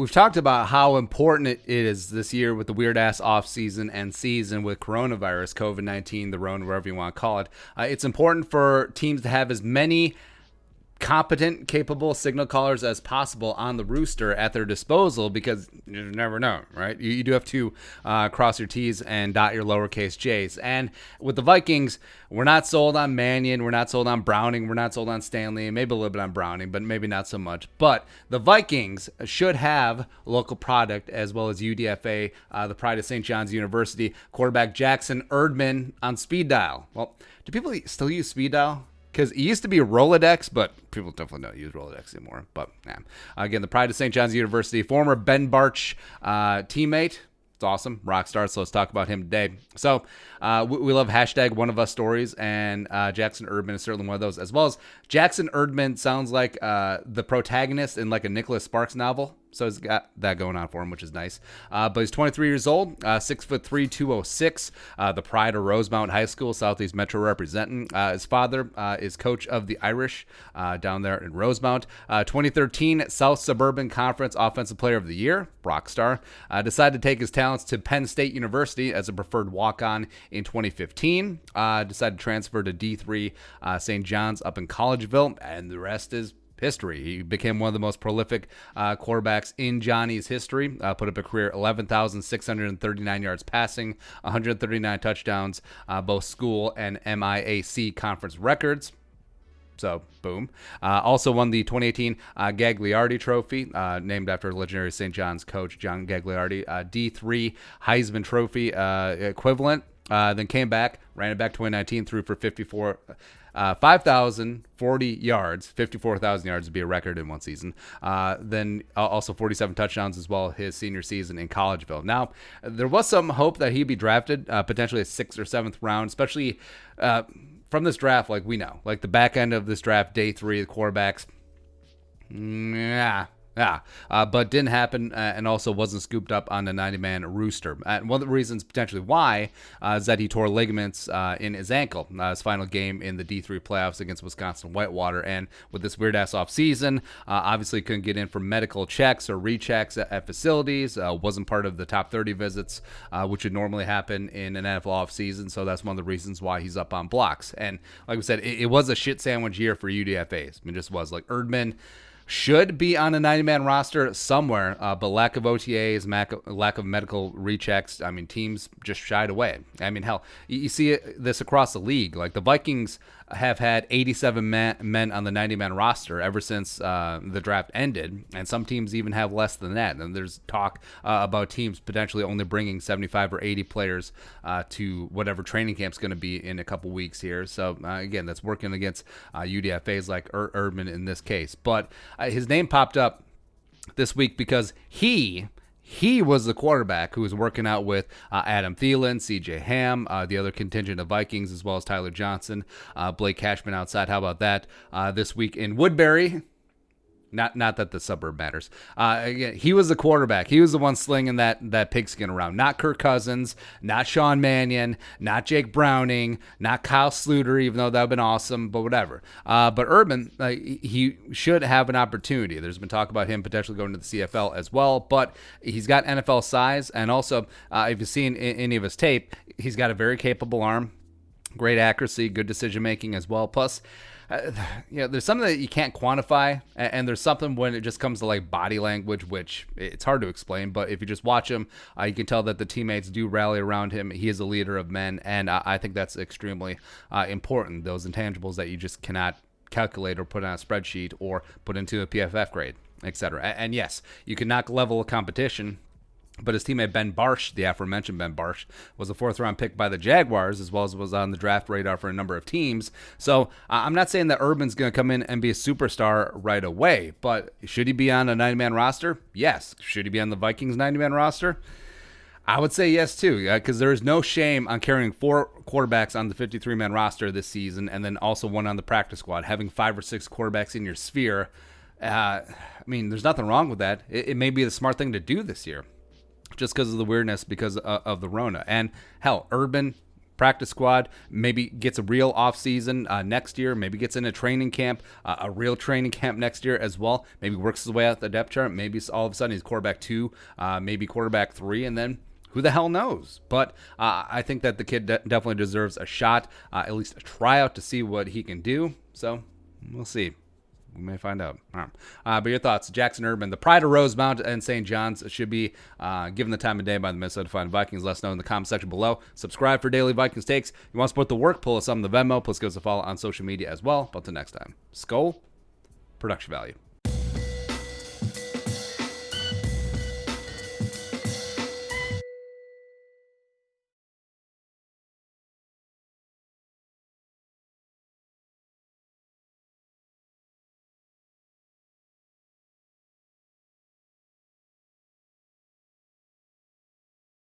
We've talked about how important it is this year with the weird-ass off-season and season with coronavirus, COVID-19, the Rona, whatever you want to call it. It's important for teams to have as many competent, capable signal callers as possible on the rooster at their disposal, because you never know, right? You do have to cross your T's and dot your lowercase J's. And with the Vikings, we're not sold on Mannion, we're not sold on Browning, we're not sold on Stanley, maybe a little bit on Browning, but maybe not so much. But the Vikings should have local product as well as UDFA, the pride of St. John's University, quarterback Jackson Erdmann on speed dial. Well, do people still use speed dial? Because it used to be a Rolodex, but people definitely don't use Rolodex anymore. But yeah. Again, the pride of St. John's University, former Ben Barch teammate. It's awesome. Rock star. So let's talk about him today. So we love hashtag one of us stories, and Jackson Erdmann is certainly one of those, as well as Jackson Erdmann sounds like the protagonist in like a Nicholas Sparks novel. So he's got that going on for him, which is nice. But he's 23 years old, 6'3", 206. The pride of Rosemount High School, Southeast Metro representing. His father is coach of the Irish down there in Rosemount. 2013 South Suburban Conference Offensive Player of the Year, rock star. Decided to take his talents to Penn State University as a preferred walk-on in 2015. Decided to transfer to D3 St. John's up in Collegeville, and the rest is history. He became one of the most prolific quarterbacks in Johnny's history. Put up a career 11,639 yards passing, 139 touchdowns, both school and MIAC conference records. So, boom. Also won the 2018 Gagliardi Trophy, named after legendary St. John's coach John Gagliardi. D3 Heisman Trophy equivalent. Then came back, ran it back 2019, threw for 5,040 yards, 54,000 yards would be a record in one season. Then also 47 touchdowns as well his senior season in Collegeville. Now, there was some hope that he'd be drafted, potentially a 6th or 7th round, especially from this draft, like we know. Like the back end of this draft, day 3, the quarterbacks, but didn't happen, and also wasn't scooped up on the 90-man rooster. And one of the reasons potentially why is that he tore ligaments in his ankle. His final game in the D3 playoffs against Wisconsin Whitewater, and with this weird-ass offseason, obviously couldn't get in for medical checks or rechecks at facilities, wasn't part of the top 30 visits, which would normally happen in an NFL offseason, so that's one of the reasons why he's up on blocks. And like we said, it was a shit sandwich year for UDFAs. I mean, it just was. Like, Erdmann should be on a 90-man roster somewhere, but lack of OTAs, lack of medical rechecks, I mean, teams just shied away. I mean, hell, you see this across the league. Like, the Vikings have had 87 men on the 90-man roster ever since the draft ended, and some teams even have less than that. And there's talk about teams potentially only bringing 75 or 80 players to whatever training camp's going to be in a couple weeks here. So, again, that's working against UDFAs like Erdmann in this case. But his name popped up this week because he was the quarterback who was working out with Adam Thielen, C.J. Ham, the other contingent of Vikings, as well as Tyler Johnson, Blake Cashman outside. How about that? This week in Woodbury. Not that the suburb matters. Again, he was the quarterback. He was the one slinging that pigskin around. Not Kirk Cousins, not Sean Mannion, not Jake Browning, not Kyle Sluter, even though that would have been awesome, but whatever. But Erdmann, he should have an opportunity. There's been talk about him potentially going to the CFL as well, but he's got NFL size, and also, if you've seen any of his tape, he's got a very capable arm, great accuracy, good decision-making as well. Plus, there's something that you can't quantify, and there's something when it just comes to like body language, which it's hard to explain, but if you just watch him, you can tell that the teammates do rally around him. He is a leader of men, and I think that's extremely important, those intangibles that you just cannot calculate or put on a spreadsheet or put into a PFF grade, etc. And yes, you can knock level of competition, but his teammate Ben Barch, the aforementioned Ben Barch, was a 4th-round pick by the Jaguars, as well as was on the draft radar for a number of teams. So I'm not saying that Erdmann's going to come in and be a superstar right away, but should he be on a 90-man roster? Yes. Should he be on the Vikings 90-man roster? I would say yes, too, because there is no shame on carrying 4 quarterbacks on the 53-man roster this season and then also one on the practice squad. Having 5 or 6 quarterbacks in your sphere, I mean, there's nothing wrong with that. It may be the smart thing to do this year, just because of the weirdness, because of the Rona. And hell, Erdmann practice squad, maybe gets a real offseason next year, maybe gets in a training camp, a real training camp next year as well, maybe works his way out the depth chart, maybe all of a sudden he's quarterback 2, maybe quarterback 3, and then who the hell knows? But I think that the kid definitely deserves a shot, at least a tryout to see what he can do. So we'll see. We may find out. All right. But your thoughts, Jackson Erdmann, the pride of Rosemount and St. John's, should be given the time of day by the Minnesota Vikings. Let us know in the comment section below. Subscribe for daily Vikings takes. You want to support the work, pull us on the Venmo. Plus give us a follow on social media as well. But until next time, Skol, production value.